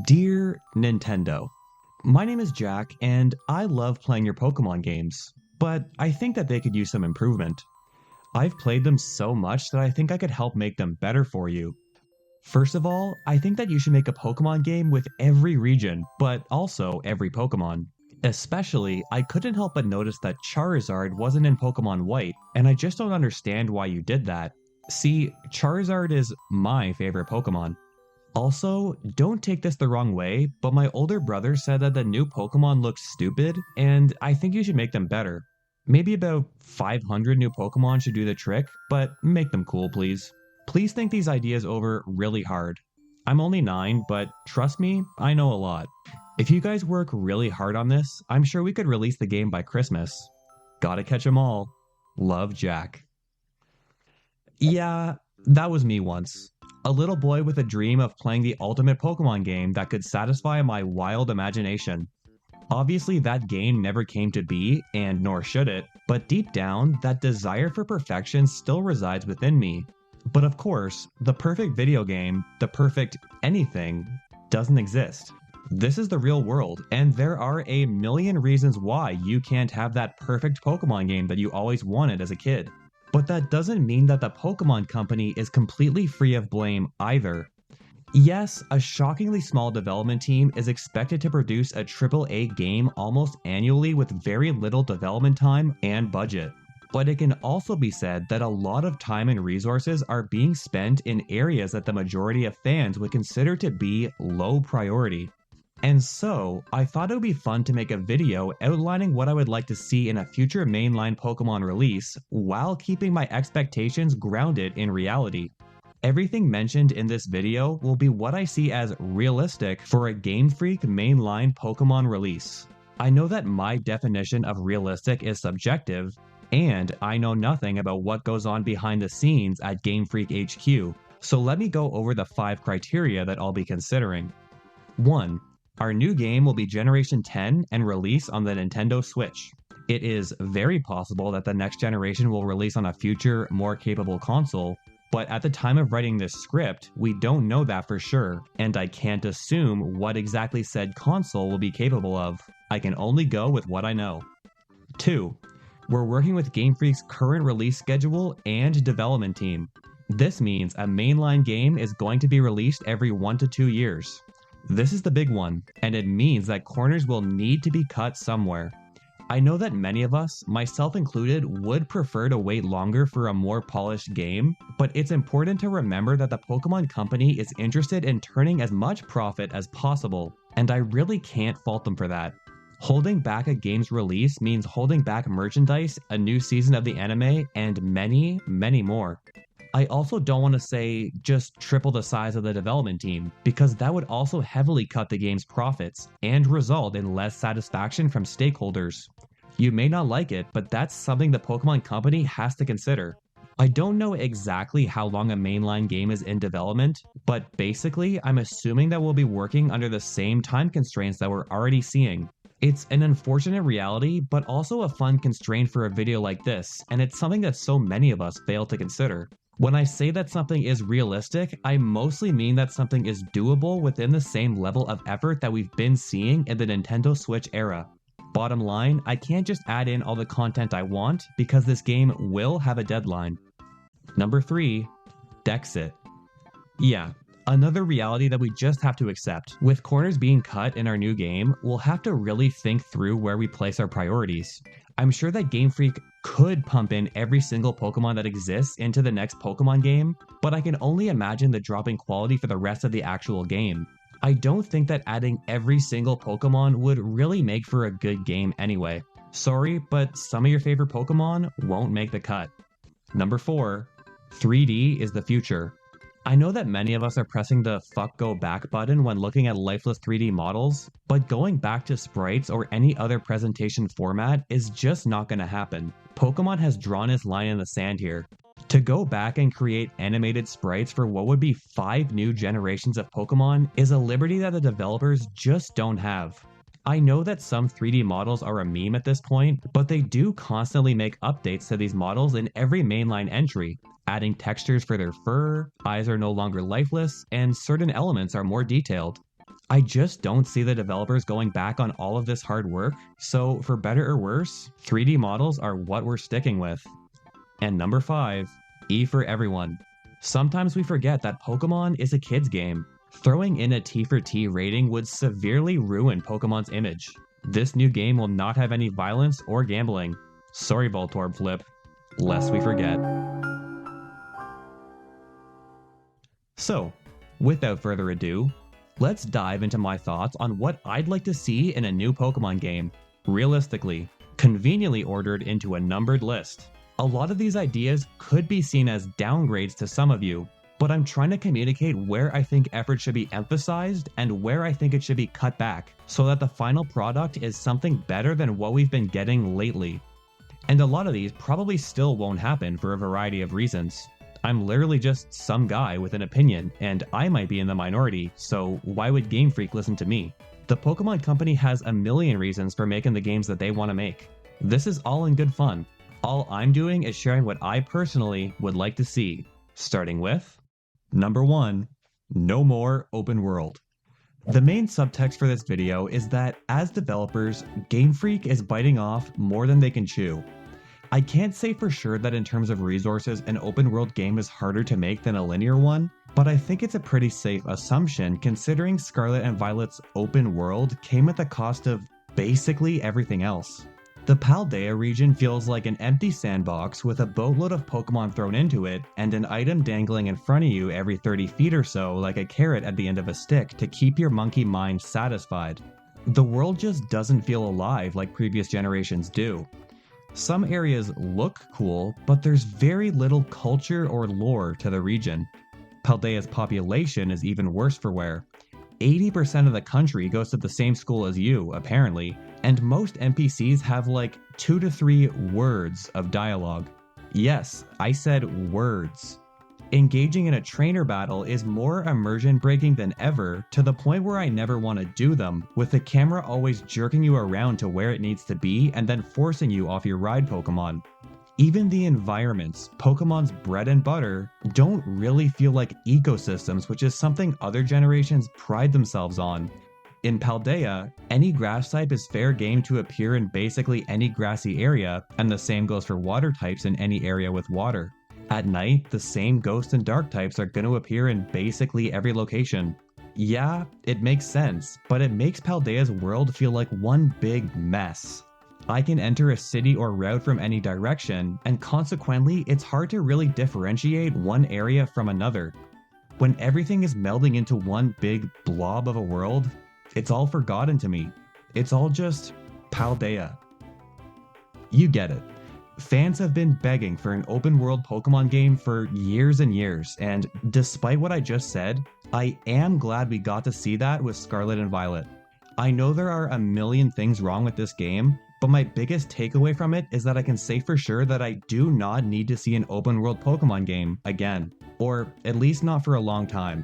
Dear Nintendo, my name is Jack and I love playing your Pokemon games, but I think that they could use some improvement. I've played them so much that I think I could help make them better for you. First of all, I think that you should make a Pokemon game with every region, but also every Pokemon. Especially, I couldn't help but notice that Charizard wasn't in Pokemon White, and I just don't understand why you did that. See, Charizard is my favorite Pokemon. Also, don't take this the wrong way, but my older brother said that the new Pokemon look stupid, and I think you should make them better. Maybe about 500 new Pokemon should do the trick, but make them cool, please. Please think these ideas over really hard. I'm only 9, but trust me, I know a lot. If you guys work really hard on this, I'm sure we could release the game by Christmas. Gotta catch 'em all. Love, Jack. Yeah, that was me once. A little boy with a dream of playing the ultimate Pokemon game that could satisfy my wild imagination. Obviously, that game never came to be, and nor should it, but deep down, that desire for perfection still resides within me. But of course, the perfect video game, the perfect anything, doesn't exist. This is the real world, and there are a million reasons why you can't have that perfect Pokemon game that you always wanted as a kid. But that doesn't mean that the Pokemon Company is completely free of blame either. Yes, a shockingly small development team is expected to produce a AAA game almost annually with very little development time and budget. But it can also be said that a lot of time and resources are being spent in areas that the majority of fans would consider to be low priority. And so, I thought it would be fun to make a video outlining what I would like to see in a future mainline Pokemon release, while keeping my expectations grounded in reality. Everything mentioned in this video will be what I see as realistic for a Game Freak mainline Pokemon release. I know that my definition of realistic is subjective, and I know nothing about what goes on behind the scenes at Game Freak HQ, so let me go over the 5 criteria that I'll be considering. 1. Our new game will be Generation 10 and release on the Nintendo Switch. It is very possible that the next generation will release on a future, more capable console, but at the time of writing this script, we don't know that for sure, and I can't assume what exactly said console will be capable of. I can only go with what I know. 2. We're working with Game Freak's current release schedule and development team. This means a mainline game is going to be released every 1 to 2 years. This is the big one, and it means that corners will need to be cut somewhere. I know that many of us, myself included, would prefer to wait longer for a more polished game, but it's important to remember that the Pokemon Company is interested in turning as much profit as possible, and I really can't fault them for that. Holding back a game's release means holding back merchandise, a new season of the anime, and many, many more. I also don't want to say just triple the size of the development team, because that would also heavily cut the game's profits and result in less satisfaction from stakeholders. You may not like it, but that's something the Pokemon Company has to consider. I don't know exactly how long a mainline game is in development, but basically I'm assuming that we'll be working under the same time constraints that we're already seeing. It's an unfortunate reality, but also a fun constraint for a video like this, and it's something that so many of us fail to consider. When I say that something is realistic, I mostly mean that something is doable within the same level of effort that we've been seeing in the Nintendo Switch era. Bottom line, I can't just add in all the content I want because this game will have a deadline. Number 3, Dexit. Yeah, another reality that we just have to accept. With corners being cut in our new game, we'll have to really think through where we place our priorities. I'm sure that Game Freak could pump in every single Pokemon that exists into the next Pokemon game, but I can only imagine the drop in quality for the rest of the actual game. I don't think that adding every single Pokemon would really make for a good game anyway. Sorry, but some of your favorite Pokemon won't make the cut. Number 4, 3D is the future. I know that many of us are pressing the fuck go back button when looking at lifeless 3D models, but going back to sprites or any other presentation format is just not gonna happen. Pokemon has drawn its line in the sand here. To go back and create animated sprites for what would be 5 new generations of Pokemon is a liberty that the developers just don't have. I know that some 3D models are a meme at this point, but they do constantly make updates to these models in every mainline entry, adding textures for their fur, eyes are no longer lifeless, and certain elements are more detailed. I just don't see the developers going back on all of this hard work, so for better or worse, 3D models are what we're sticking with. And number 5, E for everyone. Sometimes we forget that Pokemon is a kid's game. Throwing in a T for T rating would severely ruin Pokemon's image. This new game will not have any violence or gambling. Sorry, Voltorb Flip, lest we forget. So, without further ado, let's dive into my thoughts on what I'd like to see in a new Pokemon game. Realistically, conveniently ordered into a numbered list. A lot of these ideas could be seen as downgrades to some of you, but I'm trying to communicate where I think effort should be emphasized and where I think it should be cut back, so that the final product is something better than what we've been getting lately. And a lot of these probably still won't happen for a variety of reasons. I'm literally just some guy with an opinion, and I might be in the minority, so why would Game Freak listen to me? The Pokemon Company has a million reasons for making the games that they want to make. This is all in good fun. All I'm doing is sharing what I personally would like to see, starting with number 1, no more open world. The main subtext for this video is that as developers, Game Freak is biting off more than they can chew. I can't say for sure that in terms of resources, an open world game is harder to make than a linear one, but I think it's a pretty safe assumption considering Scarlet and Violet's open world came at the cost of basically everything else. The Paldea region feels like an empty sandbox with a boatload of Pokemon thrown into it and an item dangling in front of you every 30 feet or so like a carrot at the end of a stick to keep your monkey mind satisfied. The world just doesn't feel alive like previous generations do. Some areas look cool, but there's very little culture or lore to the region. Paldea's population is even worse for wear. 80% of the country goes to the same school as you, apparently, and most NPCs have like 2 to 3 words of dialogue. Yes, I said words. Engaging in a trainer battle is more immersion breaking than ever, to the point where I never want to do them, with the camera always jerking you around to where it needs to be and then forcing you off your ride Pokemon. Even the environments, Pokemon's bread and butter, don't really feel like ecosystems, which is something other generations pride themselves on. In Paldea, any grass type is fair game to appear in basically any grassy area, and the same goes for water types in any area with water. At night, the same ghost and dark types are going to appear in basically every location. Yeah, it makes sense, but it makes Paldea's world feel like one big mess. I can enter a city or route from any direction, and consequently, it's hard to really differentiate one area from another. When everything is melding into one big blob of a world, it's all forgotten to me. It's all just Paldea. You get it. Fans have been begging for an open world Pokemon game for years and years, and despite what I just said, I am glad we got to see that with Scarlet and Violet. I know there are a million things wrong with this game, but my biggest takeaway from it is that I can say for sure that I do not need to see an open world Pokemon game again, or at least not for a long time.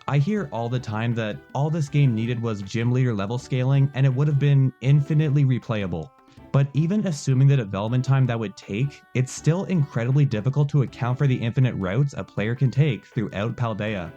I hear all the time that all this game needed was gym leader level scaling and it would have been infinitely replayable. But even assuming the development time that would take, it's still incredibly difficult to account for the infinite routes a player can take throughout Paldea.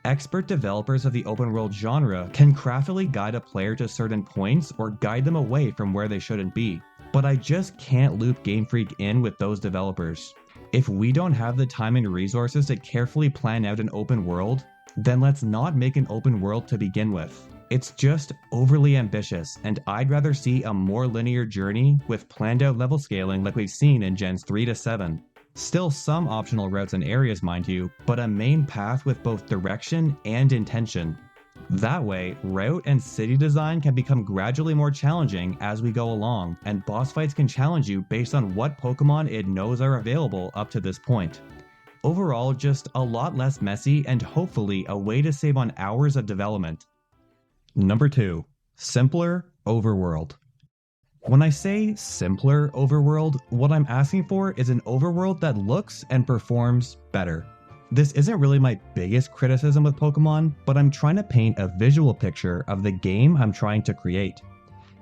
Expert developers of the open world genre can craftily guide a player to certain points or guide them away from where they shouldn't be. But I just can't loop Game Freak in with those developers. If we don't have the time and resources to carefully plan out an open world, then let's not make an open world to begin with. It's just overly ambitious, and I'd rather see a more linear journey with planned out level scaling like we've seen in Gens 3 to 7. Still some optional routes and areas, mind you, but a main path with both direction and intention. That way, route and city design can become gradually more challenging as we go along, and boss fights can challenge you based on what Pokemon it knows are available up to this point. Overall, just a lot less messy and hopefully a way to save on hours of development. Number 2. Simpler overworld. When I say simpler overworld, what I'm asking for is an overworld that looks and performs better. This isn't really my biggest criticism with Pokemon, but I'm trying to paint a visual picture of the game I'm trying to create.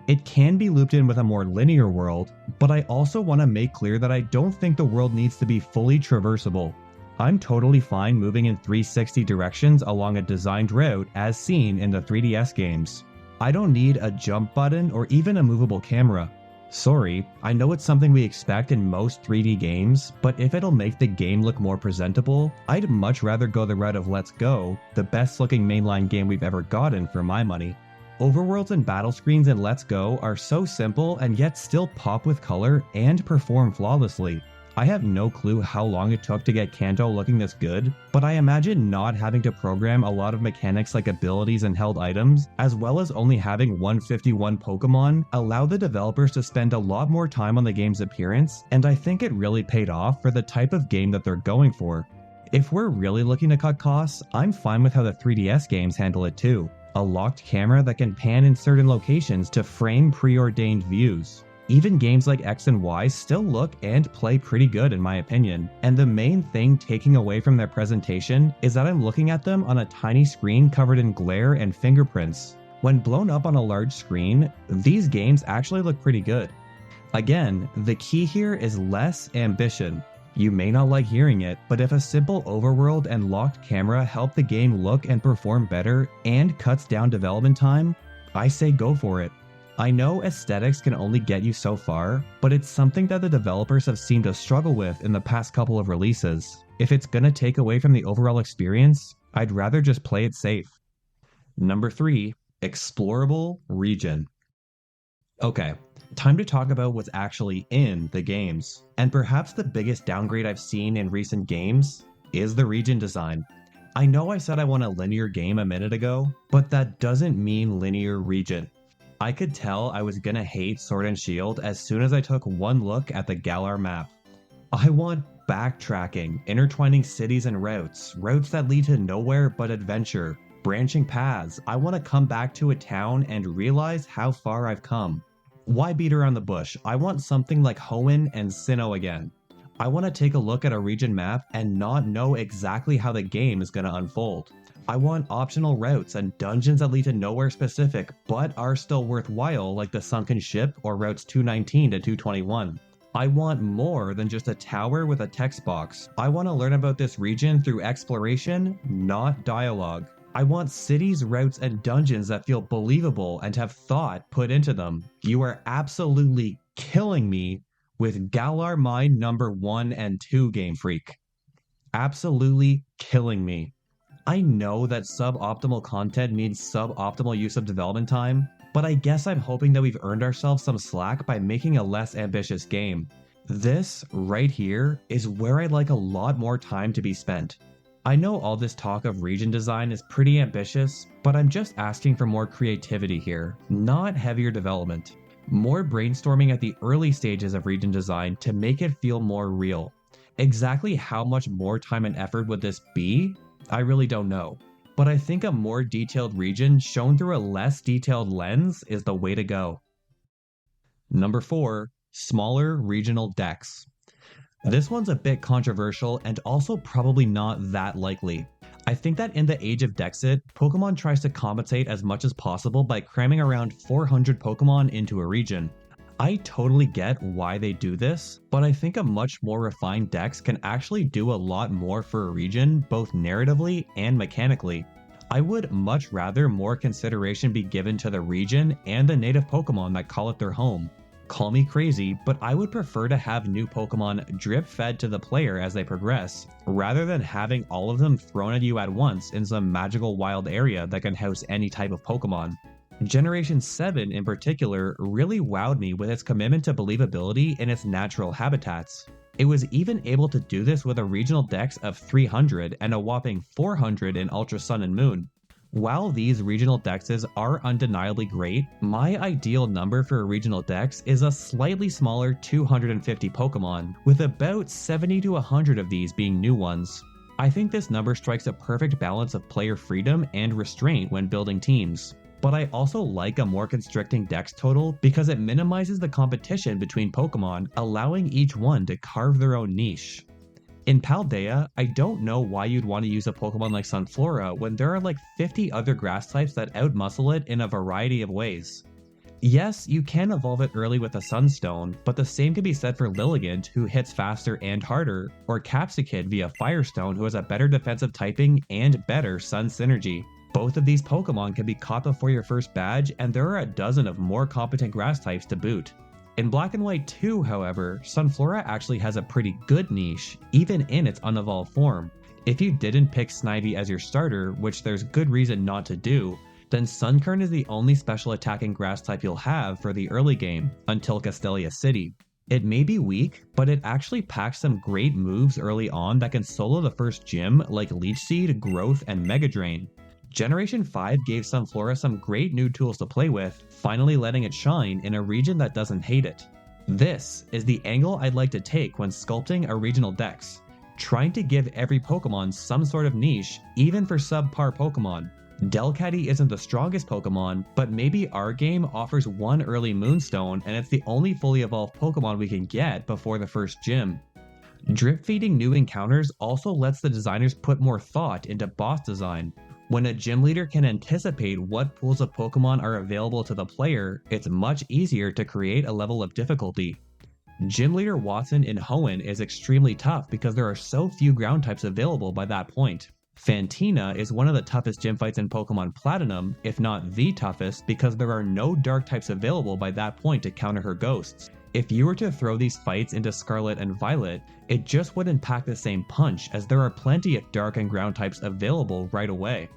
It can be looped in with a more linear world, but I also want to make clear that I don't think the world needs to be fully traversable. I'm totally fine moving in 360 directions along a designed route as seen in the 3DS games. I don't need a jump button or even a movable camera. Sorry, I know it's something we expect in most 3D games, but if it'll make the game look more presentable, I'd much rather go the route of Let's Go, the best looking mainline game we've ever gotten for my money. Overworlds and battle screens in Let's Go are so simple and yet still pop with color and perform flawlessly. I have no clue how long it took to get Kanto looking this good, but I imagine not having to program a lot of mechanics like abilities and held items, as well as only having 151 Pokemon, allow the developers to spend a lot more time on the game's appearance, and I think it really paid off for the type of game that they're going for. If we're really looking to cut costs, I'm fine with how the 3DS games handle it too. A locked camera that can pan in certain locations to frame preordained views. Even games like X and Y still look and play pretty good in my opinion, and the main thing taking away from their presentation is that I'm looking at them on a tiny screen covered in glare and fingerprints. When blown up on a large screen, these games actually look pretty good. Again, the key here is less ambition. You may not like hearing it, but if a simple overworld and locked camera help the game look and perform better and cuts down development time, I say go for it. I know aesthetics can only get you so far, but it's something that the developers have seemed to struggle with in the past couple of releases. If it's gonna take away from the overall experience, I'd rather just play it safe. Number 3, Explorable Region. Okay, time to talk about what's actually in the games. And perhaps the biggest downgrade I've seen in recent games is the region design. I know I said I want a linear game a minute ago, but that doesn't mean linear region. I could tell I was gonna hate Sword and Shield as soon as I took one look at the Galar map. I want backtracking, intertwining cities and routes that lead to nowhere but adventure, branching paths. I want to come back to a town and realize how far I've come. Why beat around the bush? I want something like Hoenn and Sinnoh again. I want to take a look at a region map and not know exactly how the game is gonna unfold. I want optional routes and dungeons that lead to nowhere specific, but are still worthwhile like the Sunken Ship or routes 219 to 221. I want more than just a tower with a text box. I want to learn about this region through exploration, not dialogue. I want cities, routes, and dungeons that feel believable and have thought put into them. You are absolutely killing me with Galar Mine number 1 and 2, Game Freak. Absolutely killing me. I know that suboptimal content means suboptimal use of development time, but I guess I'm hoping that we've earned ourselves some slack by making a less ambitious game. This, right here, is where I'd like a lot more time to be spent. I know all this talk of region design is pretty ambitious, but I'm just asking for more creativity here, not heavier development. More brainstorming at the early stages of region design to make it feel more real. Exactly how much more time and effort would this be? I really don't know, but I think a more detailed region shown through a less detailed lens is the way to go. Number 4, smaller regional decks. This one's a bit controversial and also probably not that likely. I think that in the age of Dexit, Pokemon tries to compensate as much as possible by cramming around 400 Pokemon into a region. I totally get why they do this, but I think a much more refined dex can actually do a lot more for a region, both narratively and mechanically. I would much rather more consideration be given to the region and the native Pokemon that call it their home. Call me crazy, but I would prefer to have new Pokemon drip-fed to the player as they progress, rather than having all of them thrown at you at once in some magical wild area that can house any type of Pokemon. Generation 7 in particular really wowed me with its commitment to believability in its natural habitats. It was even able to do this with a regional dex of 300 and a whopping 400 in Ultra Sun and Moon. While these regional dexes are undeniably great, my ideal number for a regional dex is a slightly smaller 250 Pokemon, with about 70 to 100 of these being new ones. I think this number strikes a perfect balance of player freedom and restraint when building teams. But I also like a more constricting dex total because it minimizes the competition between Pokemon, allowing each one to carve their own niche. In Paldea, I don't know why you'd want to use a Pokemon like Sunflora when there are like 50 other grass types that outmuscle it in a variety of ways. Yes, you can evolve it early with a Sunstone, but the same can be said for Lilligant, who hits faster and harder, or Capsicid via Firestone, who has a better defensive typing and better Sun synergy. Both of these Pokemon can be caught before your first badge, and there are a dozen of more competent grass types to boot. In Black and White 2, however, Sunflora actually has a pretty good niche, even in its unevolved form. If you didn't pick Snivy as your starter, which there's good reason not to do, then Sunkern is the only special attacking grass type you'll have for the early game, until Castelia City. It may be weak, but it actually packs some great moves early on that can solo the first gym like Leech Seed, Growth, and Mega Drain. Generation 5 gave Sunflora some great new tools to play with, finally letting it shine in a region that doesn't hate it. This is the angle I'd like to take when sculpting a regional dex, trying to give every Pokemon some sort of niche, even for subpar Pokemon. Delcatty isn't the strongest Pokemon, but maybe our game offers one early Moonstone and it's the only fully evolved Pokemon we can get before the first gym. Drip feeding new encounters also lets the designers put more thought into boss design. When a gym leader can anticipate what pools of Pokemon are available to the player, it's much easier to create a level of difficulty. Gym Leader Watson in Hoenn is extremely tough because there are so few ground types available by that point. Fantina is one of the toughest gym fights in Pokemon Platinum, if not the toughest, because there are no dark types available by that point to counter her ghosts. If you were to throw these fights into Scarlet and Violet, it just wouldn't pack the same punch as there are plenty of dark and ground types available right away.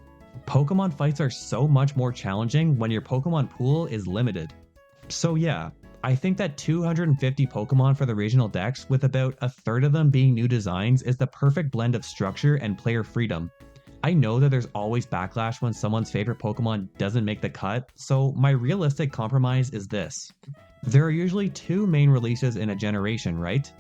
Pokemon fights are so much more challenging when your Pokemon pool is limited. So yeah, I think that 250 Pokemon for the regional dex, with about a third of them being new designs, is the perfect blend of structure and player freedom. I know that there's always backlash when someone's favorite Pokemon doesn't make the cut, so my realistic compromise is this. There are usually two main releases in a generation, right?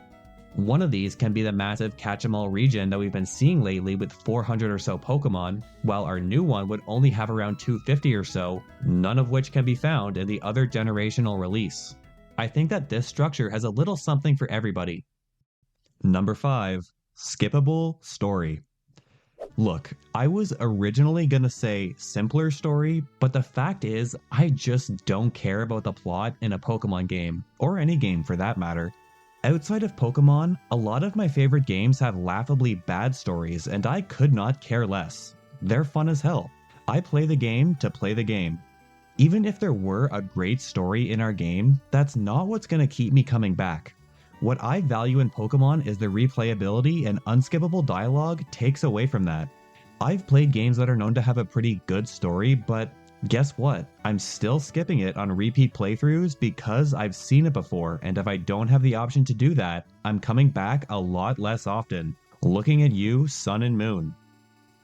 One of these can be the massive Catch-em-all region that we've been seeing lately with 400 or so Pokemon, while our new one would only have around 250 or so, none of which can be found in the other generational release. I think that this structure has a little something for everybody. Number 5. Skippable Story. Look, I was originally gonna say simpler story, but the fact is, I just don't care about the plot in a Pokemon game, or any game for that matter. Outside of Pokemon, a lot of my favorite games have laughably bad stories, and I could not care less. They're fun as hell. I play the game to play the game. Even if there were a great story in our game, that's not what's going to keep me coming back. What I value in Pokemon is the replayability, and unskippable dialogue takes away from that. I've played games that are known to have a pretty good story, but guess what? I'm still skipping it on repeat playthroughs because I've seen it before, and if I don't have the option to do that, I'm coming back a lot less often. Looking at you, Sun and Moon.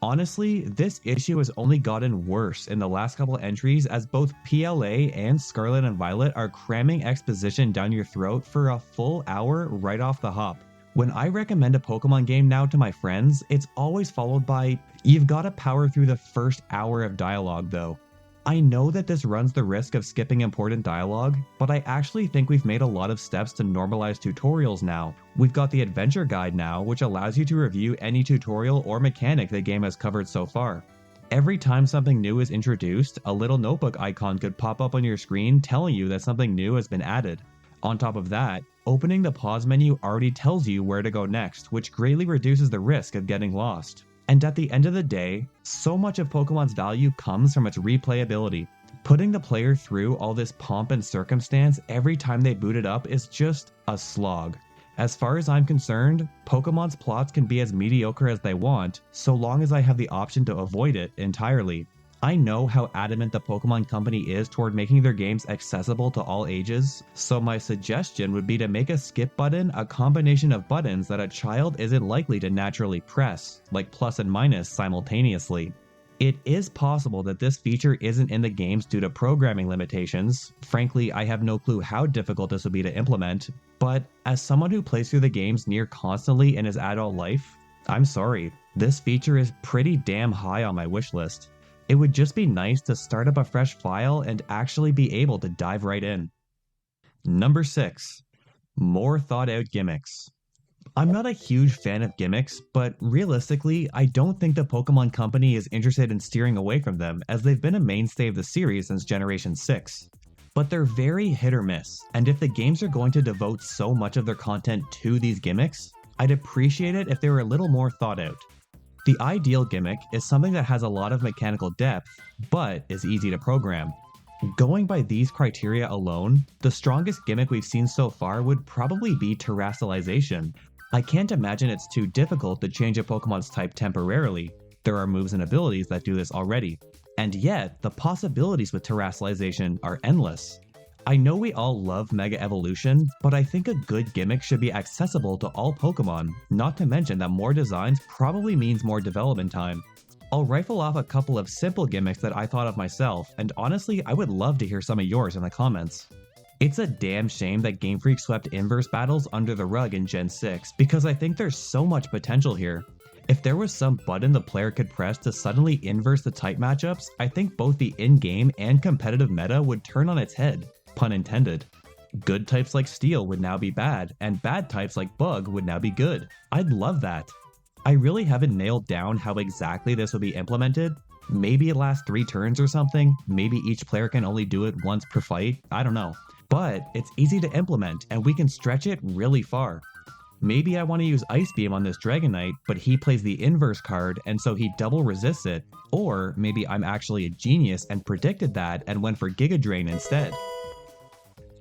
Honestly, this issue has only gotten worse in the last couple entries as both PLA and Scarlet and Violet are cramming exposition down your throat for a full hour right off the hop. When I recommend a Pokemon game now to my friends, it's always followed by, "You've gotta power through the first hour of dialogue though." I know that this runs the risk of skipping important dialogue, but I actually think we've made a lot of steps to normalize tutorials now. We've got the adventure guide now, which allows you to review any tutorial or mechanic the game has covered so far. Every time something new is introduced, a little notebook icon could pop up on your screen telling you that something new has been added. On top of that, opening the pause menu already tells you where to go next, which greatly reduces the risk of getting lost. And at the end of the day, so much of Pokemon's value comes from its replayability. Putting the player through all this pomp and circumstance every time they boot it up is just a slog. As far as I'm concerned, Pokemon's plots can be as mediocre as they want, so long as I have the option to avoid it entirely. I know how adamant the Pokemon Company is toward making their games accessible to all ages, so my suggestion would be to make a skip button a combination of buttons that a child isn't likely to naturally press, like plus and minus simultaneously. It is possible that this feature isn't in the games due to programming limitations. Frankly, I have no clue how difficult this would be to implement, but as someone who plays through the games near constantly in his adult life, I'm sorry, this feature is pretty damn high on my wish list. It would just be nice to start up a fresh file and actually be able to dive right in. Number 6. More thought out gimmicks. I'm not a huge fan of gimmicks, but realistically, I don't think the Pokemon Company is interested in steering away from them, as they've been a mainstay of the series since Generation 6. but they're very hit or miss, and if the games are going to devote so much of their content to these gimmicks, I'd appreciate it if they were a little more thought out. The ideal gimmick is something that has a lot of mechanical depth, but is easy to program. Going by these criteria alone, the strongest gimmick we've seen so far would probably be terrestrialization. I can't imagine it's too difficult to change a Pokemon's type temporarily. There are moves and abilities that do this already. And yet, the possibilities with terrestrialization are endless. I know we all love Mega Evolution, but I think a good gimmick should be accessible to all Pokemon, not to mention that more designs probably means more development time. I'll rifle off a couple of simple gimmicks that I thought of myself, and honestly, I would love to hear some of yours in the comments. It's a damn shame that Game Freak swept inverse battles under the rug in Gen 6, because I think there's so much potential here. If there was some button the player could press to suddenly inverse the type matchups, I think both the in-game and competitive meta would turn on its head, pun intended. Good types like Steel would now be bad, and bad types like Bug would now be good. I'd love that. I really haven't nailed down how exactly this will be implemented. Maybe it lasts 3 turns or something, maybe each player can only do it once per fight, I don't know. But it's easy to implement and we can stretch it really far. Maybe I want to use Ice Beam on this Dragonite, but he plays the inverse card and so he double resists it, or maybe I'm actually a genius and predicted that and went for Giga Drain instead.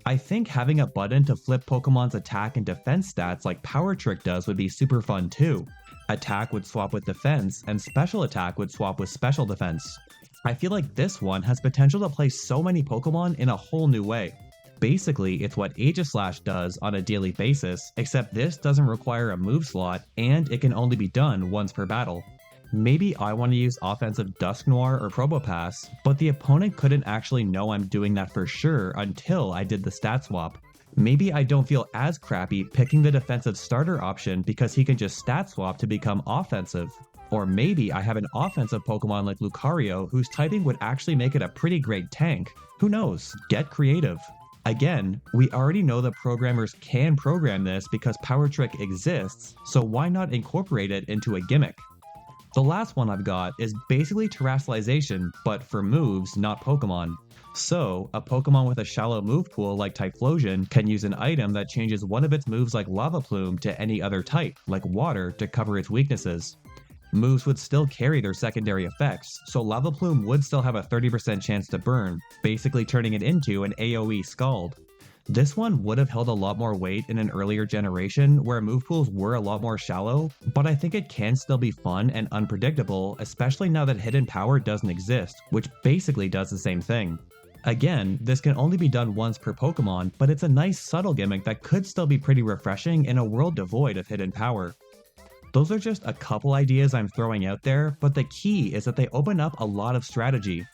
I think having a button to flip Pokemon's attack and defense stats like Power Trick does would be super fun too. Attack would swap with defense, and special attack would swap with special defense. I feel like this one has potential to play so many Pokemon in a whole new way. Basically, it's what Aegislash does on a daily basis, except this doesn't require a move slot, and it can only be done once per battle. Maybe I want to use offensive Dusknoir or Probopass, but the opponent couldn't actually know I'm doing that for sure until I did the stat swap. Maybe I don't feel as crappy picking the defensive starter option because he can just stat swap to become offensive. Or maybe I have an offensive Pokemon like Lucario whose typing would actually make it a pretty great tank. Who knows? Get creative. Again, we already know that programmers can program this because Power Trick exists, so why not incorporate it into a gimmick? The last one I've got is basically terrestrialization, but for moves, not Pokemon. So, a Pokemon with a shallow move pool like Typhlosion can use an item that changes one of its moves like Lava Plume to any other type, like Water, to cover its weaknesses. Moves would still carry their secondary effects, so Lava Plume would still have a 30% chance to burn, basically turning it into an AoE Scald. This one would have held a lot more weight in an earlier generation where move pools were a lot more shallow, but I think it can still be fun and unpredictable, especially now that Hidden Power doesn't exist, which basically does the same thing. Again, this can only be done once per Pokemon, but it's a nice subtle gimmick that could still be pretty refreshing in a world devoid of Hidden Power. Those are just a couple ideas I'm throwing out there, but the key is that they open up a lot of strategy.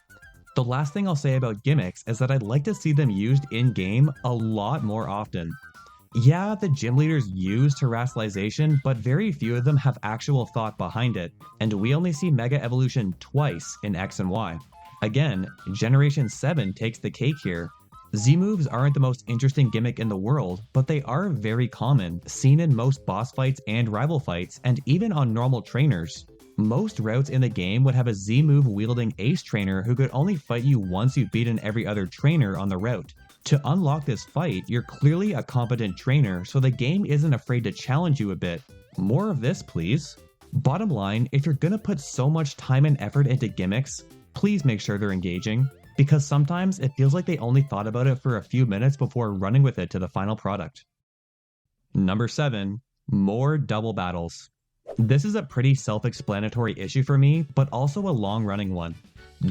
The last thing I'll say about gimmicks is that I'd like to see them used in-game a lot more often. Yeah, the gym leaders use terrestrialization, but very few of them have actual thought behind it, and we only see Mega Evolution twice in X and Y. Again, Generation 7 takes the cake here. Z-moves aren't the most interesting gimmick in the world, but they are very common, seen in most boss fights and rival fights, and even on normal trainers. Most routes in the game would have a Z-move wielding ace trainer who could only fight you once you've beaten every other trainer on the route. To unlock this fight, you're clearly a competent trainer, so the game isn't afraid to challenge you a bit. More of this, please. Bottom line, if you're gonna put so much time and effort into gimmicks, please make sure they're engaging, because sometimes it feels like they only thought about it for a few minutes before running with it to the final product. Number 7. More double battles. This is a pretty self-explanatory issue for me, but also a long-running one.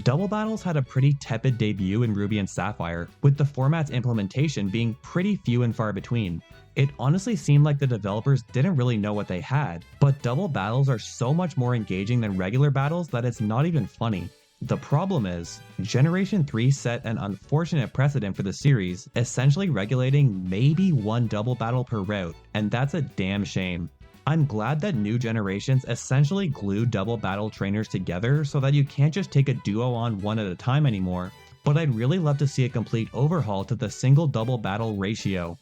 Double battles had a pretty tepid debut in Ruby and Sapphire, with the format's implementation being pretty few and far between. It honestly seemed like the developers didn't really know what they had, but double battles are so much more engaging than regular battles that it's not even funny. The problem is, Generation 3 set an unfortunate precedent for the series, essentially regulating maybe one double battle per route, and that's a damn shame. I'm glad that new generations essentially glue double battle trainers together so that you can't just take a duo on one at a time anymore, but I'd really love to see a complete overhaul to the single double battle ratio.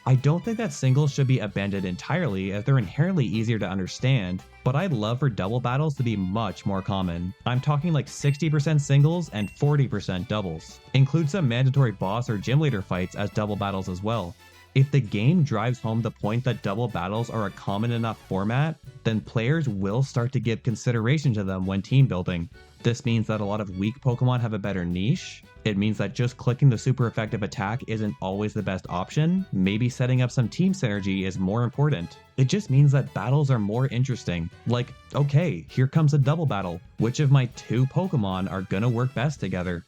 I don't think that singles should be abandoned entirely as they're inherently easier to understand, but I'd love for double battles to be much more common. I'm talking like 60% singles and 40% doubles. Include some mandatory boss or gym leader fights as double battles as well. If the game drives home the point that double battles are a common enough format, then players will start to give consideration to them when team building. This means that a lot of weak Pokemon have a better niche. It means that just clicking the super effective attack isn't always the best option. Maybe setting up some team synergy is more important. It just means that battles are more interesting. Like, okay, here comes a double battle. Which of my two Pokemon are gonna work best together?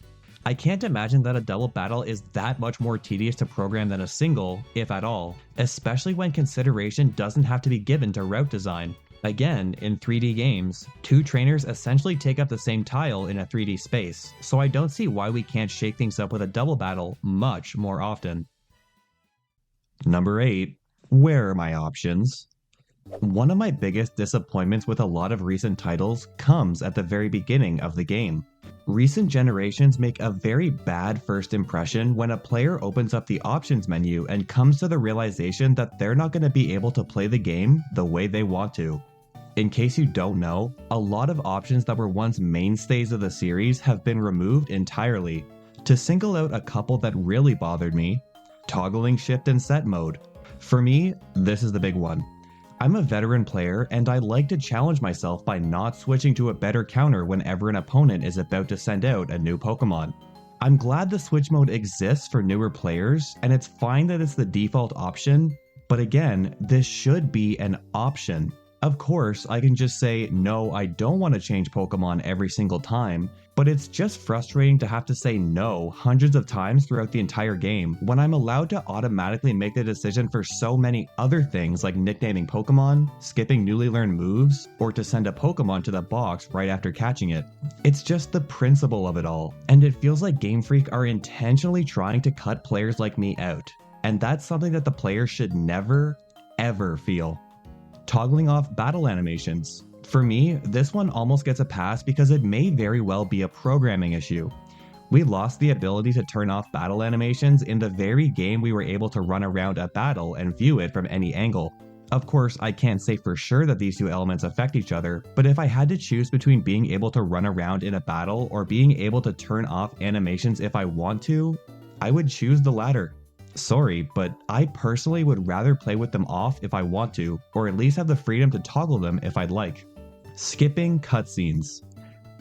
I can't imagine that a double battle is that much more tedious to program than a single, if at all, especially when consideration doesn't have to be given to route design. Again, in 3D games, two trainers essentially take up the same tile in a 3D space, so I don't see why we can't shake things up with a double battle much more often. Number 8. Where are my options? One of my biggest disappointments with a lot of recent titles comes at the very beginning of the game. Recent generations make a very bad first impression when a player opens up the options menu and comes to the realization that they're not going to be able to play the game the way they want to. In case you don't know, a lot of options that were once mainstays of the series have been removed entirely. To single out a couple that really bothered me, toggling shift and set mode. For me, this is the big one. I'm a veteran player and I like to challenge myself by not switching to a better counter whenever an opponent is about to send out a new Pokemon. I'm glad the switch mode exists for newer players and it's fine that it's the default option, but again, this should be an option. Of course, I can just say, no, I don't want to change Pokemon every single time, but it's just frustrating to have to say no hundreds of times throughout the entire game when I'm allowed to automatically make the decision for so many other things like nicknaming Pokemon, skipping newly learned moves, or to send a Pokemon to the box right after catching it. It's just the principle of it all, and it feels like Game Freak are intentionally trying to cut players like me out, and that's something that the player should never, ever feel. Toggling off battle animations. For me, this one almost gets a pass because it may very well be a programming issue. We lost the ability to turn off battle animations in the very game we were able to run around a battle and view it from any angle. Of course, I can't say for sure that these two elements affect each other, but if I had to choose between being able to run around in a battle or being able to turn off animations if I want to, I would choose the latter. Sorry, but I personally would rather play with them off if I want to, or at least have the freedom to toggle them if I'd like. Skipping cutscenes.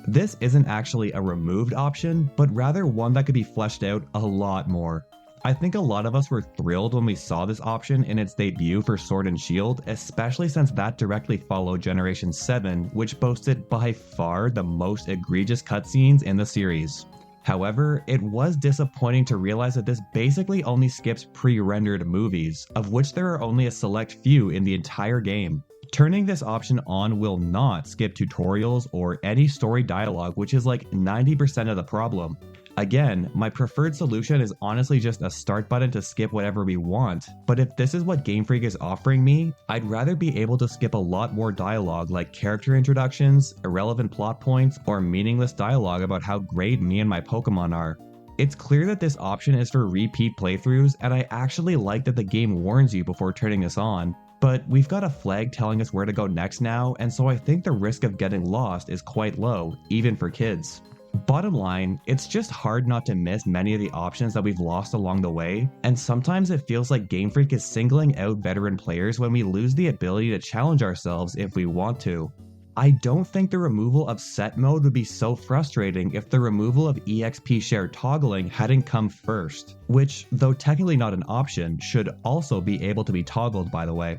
This isn't actually a removed option, but rather one that could be fleshed out a lot more. I think a lot of us were thrilled when we saw this option in its debut for Sword and Shield, especially since that directly followed Generation 7, which boasted by far the most egregious cutscenes in the series. However, it was disappointing to realize that this basically only skips pre-rendered movies, of which there are only a select few in the entire game. Turning this option on will not skip tutorials or any story dialogue, which is like 90% of the problem. Again, my preferred solution is honestly just a start button to skip whatever we want, but if this is what Game Freak is offering me, I'd rather be able to skip a lot more dialogue like character introductions, irrelevant plot points, or meaningless dialogue about how great me and my Pokemon are. It's clear that this option is for repeat playthroughs, and I actually like that the game warns you before turning this on, but we've got a flag telling us where to go next now, and so I think the risk of getting lost is quite low, even for kids. Bottom line, it's just hard not to miss many of the options that we've lost along the way, and sometimes it feels like Game Freak is singling out veteran players when we lose the ability to challenge ourselves if we want to. I don't think the removal of set mode would be so frustrating if the removal of EXP share toggling hadn't come first, which, though technically not an option, should also be able to be toggled, by the way.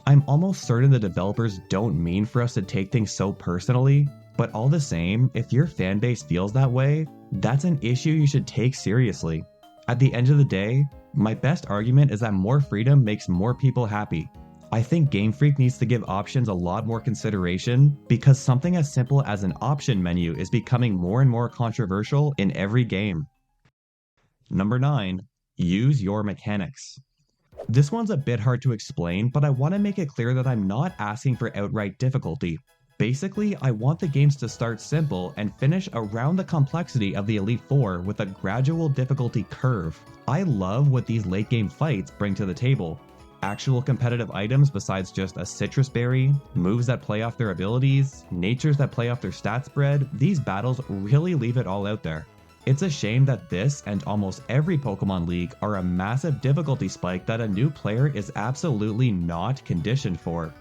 I'm almost certain the developers don't mean for us to take things so personally, but all the same, if your fanbase feels that way, that's an issue you should take seriously. At the end of the day, my best argument is that more freedom makes more people happy. I think Game Freak needs to give options a lot more consideration because something as simple as an option menu is becoming more and more controversial in every game. Number 9. Use your mechanics. This one's a bit hard to explain, but I want to make it clear that I'm not asking for outright difficulty. Basically, I want the games to start simple and finish around the complexity of the Elite Four with a gradual difficulty curve. I love what these late game fights bring to the table. Actual competitive items besides just a citrus berry, moves that play off their abilities, natures that play off their stat spread, these battles really leave it all out there. It's a shame that this and almost every Pokemon League are a massive difficulty spike that a new player is absolutely not conditioned for.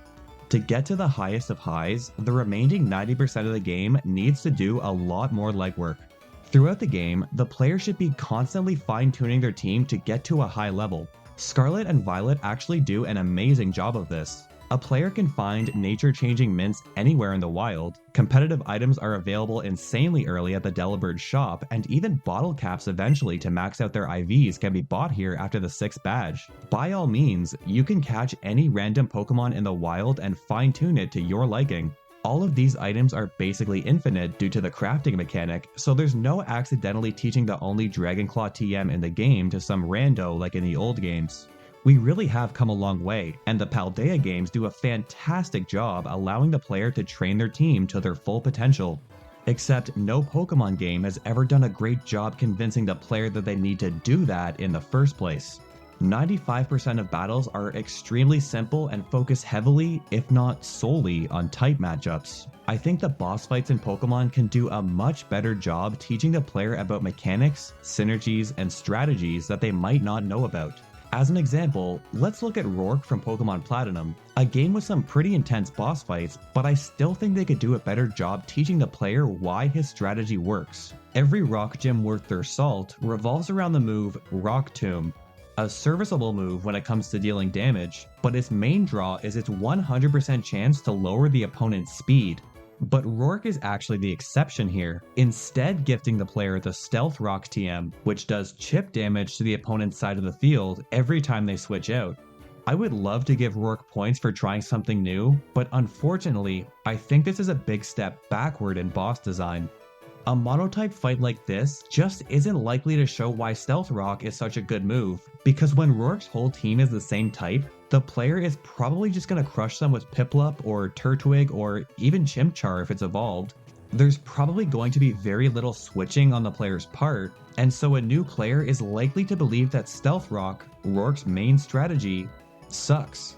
To get to the highest of highs, the remaining 90% of the game needs to do a lot more legwork. Throughout the game, the player should be constantly fine-tuning their team to get to a high level. Scarlet and Violet actually do an amazing job of this. A player can find nature-changing mints anywhere in the wild, competitive items are available insanely early at the Delibird shop, and even bottle caps eventually to max out their IVs can be bought here after the 6th badge. By all means, you can catch any random Pokemon in the wild and fine-tune it to your liking. All of these items are basically infinite due to the crafting mechanic, so there's no accidentally teaching the only Dragonclaw TM in the game to some rando like in the old games. We really have come a long way, and the Paldea games do a fantastic job allowing the player to train their team to their full potential. Except no Pokemon game has ever done a great job convincing the player that they need to do that in the first place. 95% of battles are extremely simple and focus heavily, if not solely, on type matchups. I think the boss fights in Pokemon can do a much better job teaching the player about mechanics, synergies, and strategies that they might not know about. As an example, let's look at Rourke from Pokemon Platinum, a game with some pretty intense boss fights, but I still think they could do a better job teaching the player why his strategy works. Every rock gym worth their salt revolves around the move Rock Tomb, a serviceable move when it comes to dealing damage, but its main draw is its 100% chance to lower the opponent's speed. But Rourke is actually the exception here, instead gifting the player the Stealth Rock TM, which does chip damage to the opponent's side of the field every time they switch out. I would love to give Rourke points for trying something new, but unfortunately, I think this is a big step backward in boss design. A monotype fight like this just isn't likely to show why Stealth Rock is such a good move, because when Rourke's whole team is the same type, the player is probably just going to crush them with Piplup or Turtwig or even Chimchar if it's evolved. There's probably going to be very little switching on the player's part, and so a new player is likely to believe that Stealth Rock, Rourke's main strategy, sucks.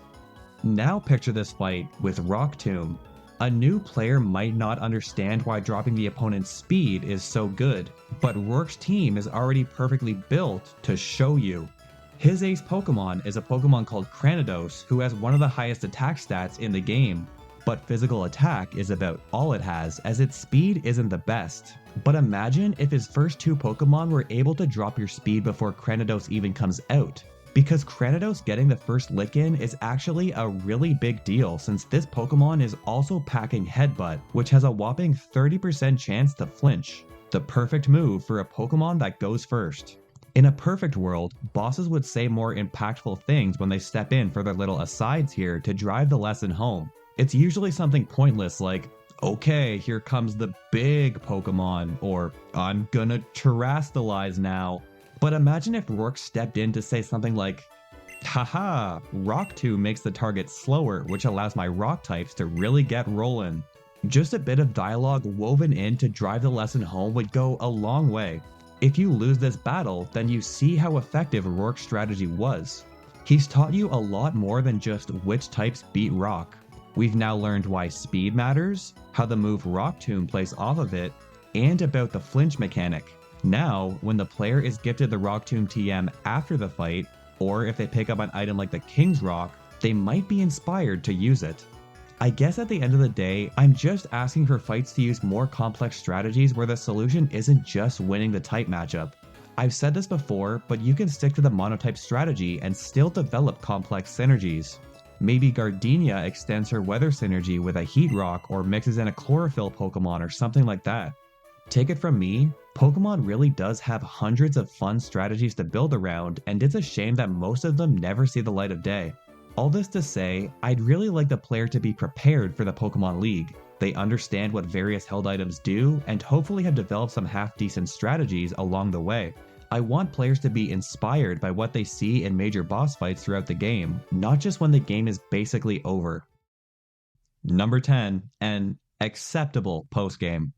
Now picture this fight with Rock Tomb. A new player might not understand why dropping the opponent's speed is so good, but Rourke's team is already perfectly built to show you. His ace Pokemon is a Pokemon called Cranidos, who has one of the highest attack stats in the game, but physical attack is about all it has, as its speed isn't the best. But imagine if his first 2 Pokemon were able to drop your speed before Cranidos even comes out. Because Cranidos getting the first lick in is actually a really big deal, since this Pokemon is also packing Headbutt, which has a whopping 30% chance to flinch. The perfect move for a Pokemon that goes first. In a perfect world, bosses would say more impactful things when they step in for their little asides here to drive the lesson home. It's usually something pointless like, okay, here comes the big Pokemon, or I'm gonna terrastalize now. But imagine if Rourke stepped in to say something like, haha, Rock Tomb makes the target slower, which allows my rock types to really get rolling. Just a bit of dialogue woven in to drive the lesson home would go a long way. If you lose this battle, then you see how effective Rourke's strategy was. He's taught you a lot more than just which types beat rock. We've now learned why speed matters, how the move Rock Tomb plays off of it, and about the flinch mechanic. Now, when the player is gifted the Rock Tomb TM after the fight, or if they pick up an item like the King's Rock, they might be inspired to use it. I guess at the end of the day, I'm just asking for fights to use more complex strategies where the solution isn't just winning the type matchup. I've said this before, but you can stick to the monotype strategy and still develop complex synergies. Maybe Gardenia extends her weather synergy with a Heat Rock or mixes in a Chlorophyll Pokemon or something like that. Take it from me, Pokemon really does have hundreds of fun strategies to build around, and it's a shame that most of them never see the light of day. All this to say, I'd really like the player to be prepared for the Pokemon League. They understand what various held items do, and hopefully have developed some half-decent strategies along the way. I want players to be inspired by what they see in major boss fights throughout the game, not just when the game is basically over. Number 10, and Acceptable postgame.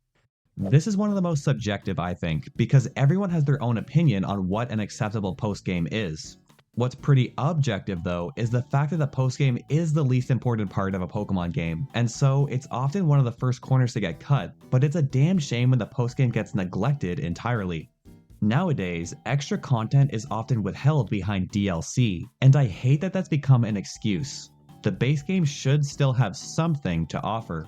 This is one of the most subjective, I think, because everyone has their own opinion on what an acceptable postgame is. What's pretty objective, though, is the fact that the postgame is the least important part of a Pokemon game, and so it's often one of the first corners to get cut, but it's a damn shame when the postgame gets neglected entirely. Nowadays, extra content is often withheld behind DLC, and I hate that that's become an excuse. The base game should still have something to offer.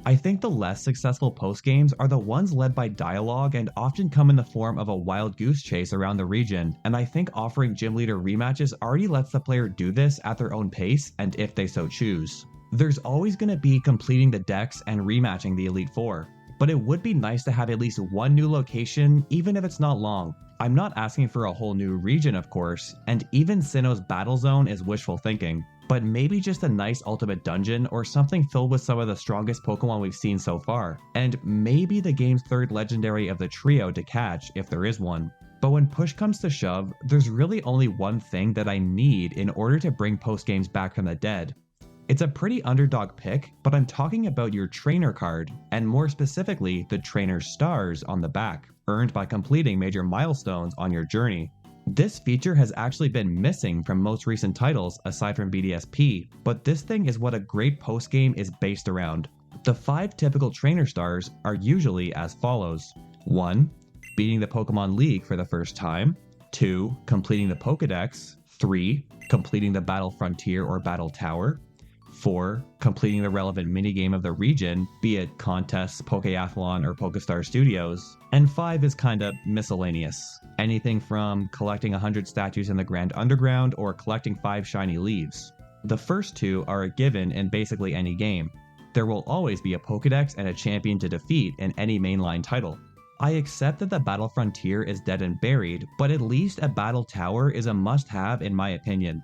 I think the less successful post-games are the ones led by dialogue and often come in the form of a wild goose chase around the region, and I think offering gym leader rematches already lets the player do this at their own pace and if they so choose. There's always going to be completing the decks and rematching the Elite Four, but it would be nice to have at least one new location even if it's not long. I'm not asking for a whole new region, of course, and even Sinnoh's battle zone is wishful thinking. But maybe just a nice ultimate dungeon or something filled with some of the strongest Pokemon we've seen so far, and maybe the game's third legendary of the trio to catch if there is one. But when push comes to shove, there's really only one thing that I need in order to bring post-games back from the dead. It's a pretty underdog pick, but I'm talking about your trainer card, and more specifically the trainer stars on the back, earned by completing major milestones on your journey. This feature has actually been missing from most recent titles aside from BDSP, but this thing is what a great postgame is based around. The 5 typical trainer stars are usually as follows. 1. Beating the Pokemon League for the first time. 2. Completing the Pokédex. 3. Completing the Battle Frontier or Battle Tower. 4. Completing the relevant minigame of the region, be it contests, Pokeathlon, or Pokestar Studios. And 5 is kinda miscellaneous. Anything from collecting 100 statues in the Grand Underground or collecting 5 shiny leaves. The first 2 are a given in basically any game. There will always be a Pokedex and a champion to defeat in any mainline title. I accept that the Battle Frontier is dead and buried, but at least a Battle Tower is a must-have in my opinion.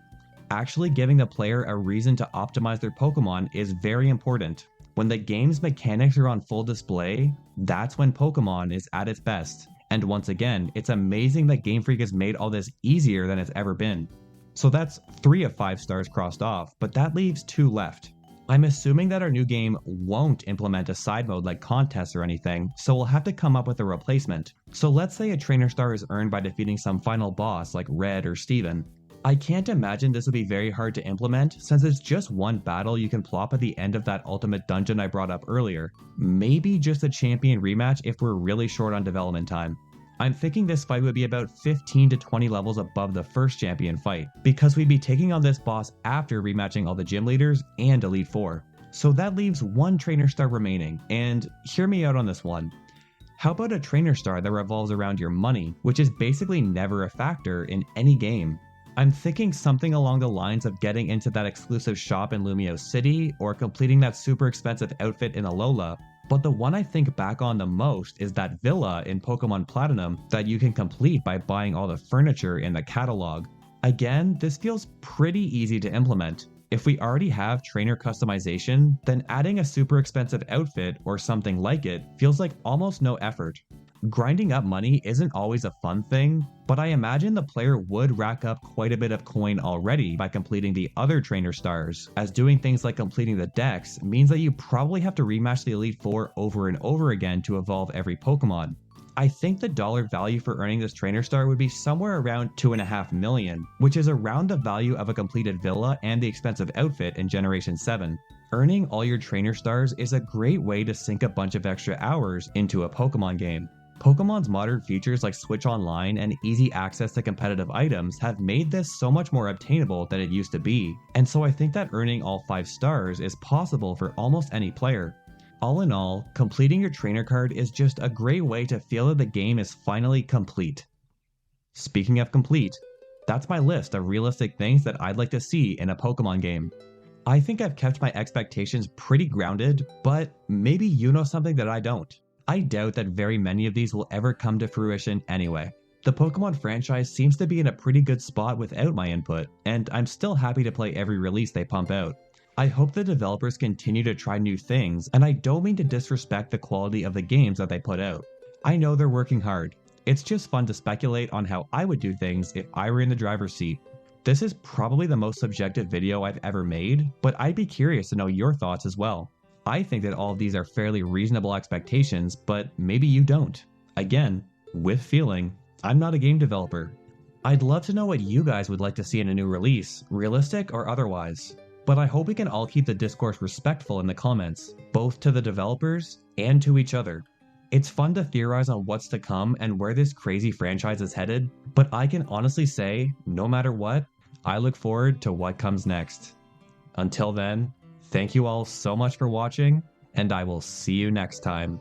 Actually giving the player a reason to optimize their Pokemon is very important. When the game's mechanics are on full display, that's when Pokemon is at its best. And once again, it's amazing that Game Freak has made all this easier than it's ever been. So that's 3 of 5 stars crossed off, but that leaves 2 left. I'm assuming that our new game won't implement a side mode like contests or anything, so we'll have to come up with a replacement. So let's say a trainer star is earned by defeating some final boss like Red or Steven. I can't imagine this would be very hard to implement since it's just one battle you can plop at the end of that ultimate dungeon I brought up earlier. Maybe just a champion rematch if we're really short on development time. I'm thinking this fight would be about 15 to 20 levels above the first champion fight, because we'd be taking on this boss after rematching all the gym leaders and Elite Four. So that leaves 1 trainer star remaining, and hear me out on this one. How about a trainer star that revolves around your money, which is basically never a factor in any game? I'm thinking something along the lines of getting into that exclusive shop in Lumio City or completing that super expensive outfit in Alola, but the one I think back on the most is that villa in Pokemon Platinum that you can complete by buying all the furniture in the catalog. Again, this feels pretty easy to implement. If we already have trainer customization, then adding a super expensive outfit or something like it feels like almost no effort. Grinding up money isn't always a fun thing, but I imagine the player would rack up quite a bit of coin already by completing the other trainer stars, as doing things like completing the dex means that you probably have to rematch the Elite Four over and over again to evolve every Pokemon. I think the dollar value for earning this trainer star would be somewhere around 2.5 million, which is around the value of a completed villa and the expensive outfit in Generation 7. Earning all your trainer stars is a great way to sink a bunch of extra hours into a Pokemon game. Pokemon's modern features like Switch Online and easy access to competitive items have made this so much more obtainable than it used to be, and so I think that earning all 5 stars is possible for almost any player. All in all, completing your trainer card is just a great way to feel that the game is finally complete. Speaking of complete, that's my list of realistic things that I'd like to see in a Pokemon game. I think I've kept my expectations pretty grounded, but maybe you know something that I don't. I doubt that very many of these will ever come to fruition anyway. The Pokemon franchise seems to be in a pretty good spot without my input, and I'm still happy to play every release they pump out. I hope the developers continue to try new things, and I don't mean to disrespect the quality of the games that they put out. I know they're working hard. It's just fun to speculate on how I would do things if I were in the driver's seat. This is probably the most subjective video I've ever made, but I'd be curious to know your thoughts as well. I think that all of these are fairly reasonable expectations, but maybe you don't. Again, with feeling, I'm not a game developer. I'd love to know what you guys would like to see in a new release, realistic or otherwise. But I hope we can all keep the discourse respectful in the comments, both to the developers and to each other. It's fun to theorize on what's to come and where this crazy franchise is headed, but I can honestly say, no matter what, I look forward to what comes next. Until then, thank you all so much for watching, and I will see you next time.